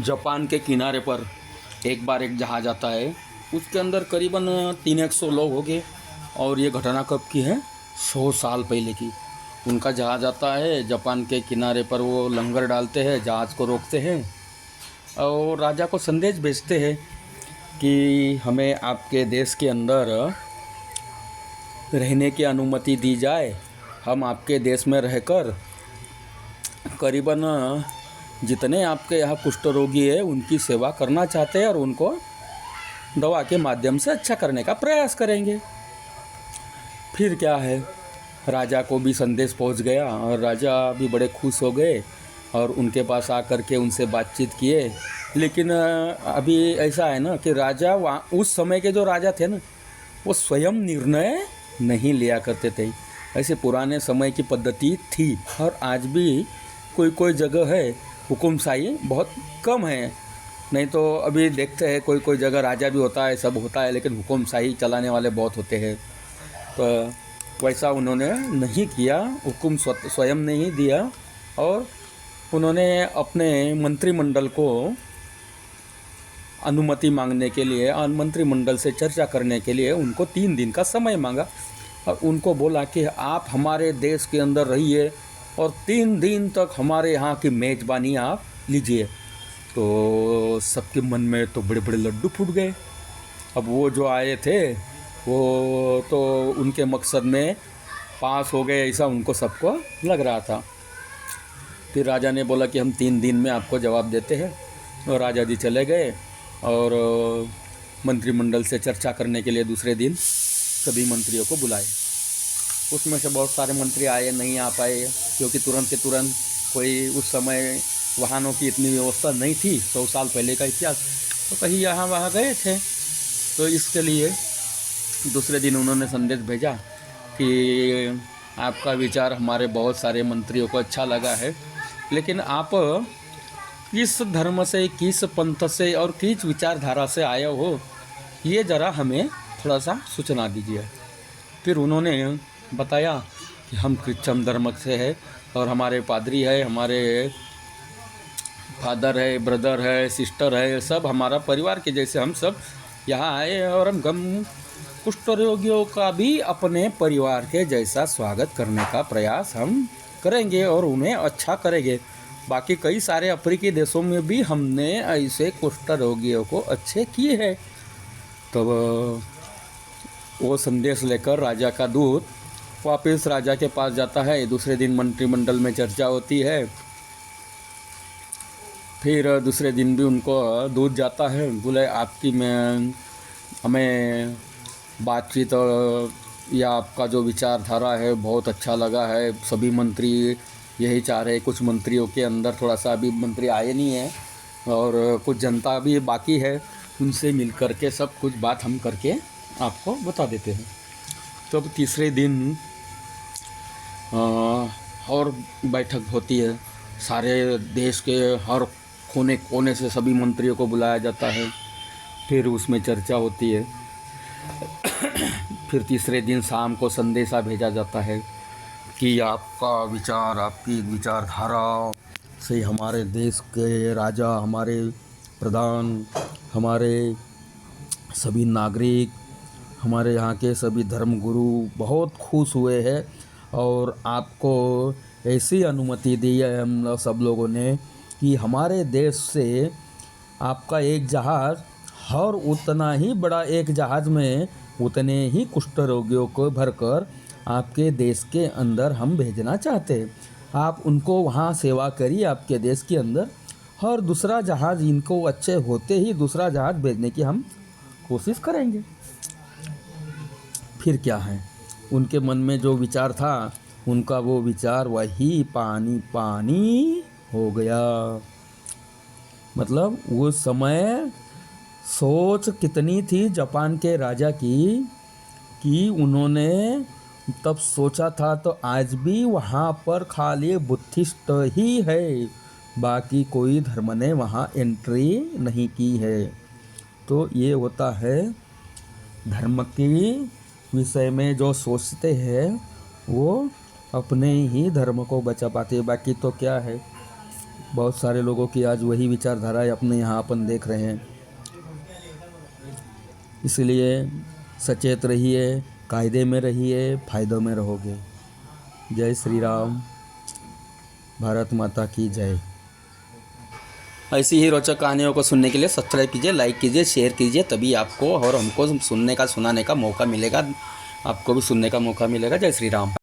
Japan के किनारे पर एक बार एक जहाज़ आता है। उसके अंदर करीबन 300 लोग हो गए। और ये घटना कब की है? 100 साल पहले की। उनका जहाज़ आता है जापान के किनारे पर, वो लंगर डालते हैं, जहाज़ को रोकते हैं और राजा को संदेश भेजते हैं कि हमें आपके देश के अंदर रहने की अनुमति दी जाए। हम आपके देश में रहकर करीबन जितने आपके यहाँ कुष्ठ रोगी है उनकी सेवा करना चाहते हैं और उनको दवा के माध्यम से अच्छा करने का प्रयास करेंगे। फिर क्या है, राजा को भी संदेश पहुंच गया और राजा भी बड़े खुश हो गए और उनके पास आकर के उनसे बातचीत किए। लेकिन अभी ऐसा है ना कि राजा वहाँ उस समय के जो राजा थे ना, वो स्वयं निर्णय नहीं लिया करते थे। ऐसे पुराने समय की पद्धति थी और आज भी कोई कोई जगह है हुकुमशाही बहुत कम है। नहीं तो अभी देखते हैं कोई कोई जगह राजा भी होता है, सब होता है, लेकिन हुकुमशाही चलाने वाले बहुत होते हैं। तो वैसा उन्होंने नहीं किया, हुकुम स्वयं नहीं दिया और उन्होंने अपने मंत्रिमंडल को अनुमति मांगने के लिए और मंत्रिमंडल से चर्चा करने के लिए उनको 3 दिन का समय मांगा और उनको बोला कि आप हमारे देश के अंदर रहिए और 3 दिन तक हमारे यहाँ की मेज़बानी आप लीजिए। तो सबके मन में तो बड़े बड़े लड्डू फूट गए। अब वो जो आए थे वो तो उनके मकसद में पास हो गए, ऐसा उनको सबको लग रहा था। फिर राजा ने बोला कि हम 3 दिन में आपको जवाब देते हैं। और राजा जी चले गए और मंत्रिमंडल से चर्चा करने के लिए दूसरे दिन सभी मंत्रियों को बुलाए। उसमें से बहुत सारे मंत्री आए, नहीं आ पाए क्योंकि तुरंत के तुरंत कोई उस समय वाहनों की इतनी व्यवस्था नहीं थी। 100 साल पहले का इतिहास, तो कहीं यहाँ वहाँ गए थे। तो इसके लिए दूसरे दिन उन्होंने संदेश भेजा कि आपका विचार हमारे बहुत सारे मंत्रियों को अच्छा लगा है, लेकिन आप किस धर्म से, किस पंथ से और किस विचारधारा से आए हो, ये ज़रा हमें थोड़ा सा सूचना दीजिए। फिर उन्होंने बताया कि हम क्रिश्चियन धर्म से है और हमारे पादरी है, हमारे फादर है, ब्रदर है, सिस्टर है, सब हमारा परिवार के जैसे हम सब यहाँ आए और हम गम कुष्ठ रोगियों का भी अपने परिवार के जैसा स्वागत करने का प्रयास हम करेंगे और उन्हें अच्छा करेंगे। बाकी कई सारे अफ्रीकी देशों में भी हमने ऐसे कुष्ठ रोगियों को अच्छे किए हैं। तब वो संदेश लेकर राजा का दूत वापस राजा के पास जाता है। दूसरे दिन मंत्रिमंडल में चर्चा होती है। फिर दूसरे दिन भी उनको दूत जाता है, बोले आपकी में हमें बातचीत या आपका जो विचारधारा है बहुत अच्छा लगा है। सभी मंत्री यही चाह रहे, कुछ मंत्रियों के अंदर थोड़ा सा अभी मंत्री आए नहीं है और कुछ जनता भी बाकी है, उनसे मिल कर के सब कुछ बात हम करके आपको बता देते हैं। तो अब तीसरे दिन और बैठक होती है। सारे देश के हर कोने कोने से सभी मंत्रियों को बुलाया जाता है। फिर उसमें चर्चा होती है। फिर तीसरे दिन शाम को संदेशा भेजा जाता है कि आपका विचार, आपकी विचारधारा से हमारे देश के राजा, हमारे प्रधान, हमारे सभी नागरिक, हमारे यहाँ के सभी धर्मगुरु बहुत खुश हुए हैं और आपको ऐसी अनुमति दी है हम सब लोगों ने कि हमारे देश से आपका एक जहाज़ और उतना ही बड़ा एक जहाज़ में उतने ही कुष्ठ रोगियों को भरकर आपके देश के अंदर हम भेजना चाहते हैं। आप उनको वहाँ सेवा करिए आपके देश के अंदर, और दूसरा जहाज़ इनको अच्छे होते ही दूसरा जहाज़ भेजने की हम कोशिश करेंगे। फिर क्या है, उनके मन में जो विचार था उनका वो विचार वही पानी पानी हो गया। मतलब उस समय सोच कितनी थी जापान के राजा की कि उन्होंने तब सोचा था तो आज भी वहाँ पर खाली बुद्धिस्ट ही है, बाकी कोई धर्म ने वहाँ एंट्री नहीं की है। तो ये होता है धर्म के विषय में जो सोचते हैं वो अपने ही धर्म को बचा पाते हैं। बाकी तो क्या है, बहुत सारे लोगों की आज वही विचारधारा अपने यहाँ अपन देख रहे हैं। इसलिए सचेत रहिए, कायदे में रहिए, फ़ायदों में रहोगे। जय श्री राम, भारत माता की जय। ऐसी ही रोचक कहानियों को सुनने के लिए सब्सक्राइब कीजिए, लाइक कीजिए, शेयर कीजिए, तभी आपको और हमको सुनाने का मौका मिलेगा, आपको भी सुनने का मौका मिलेगा। जय श्री राम।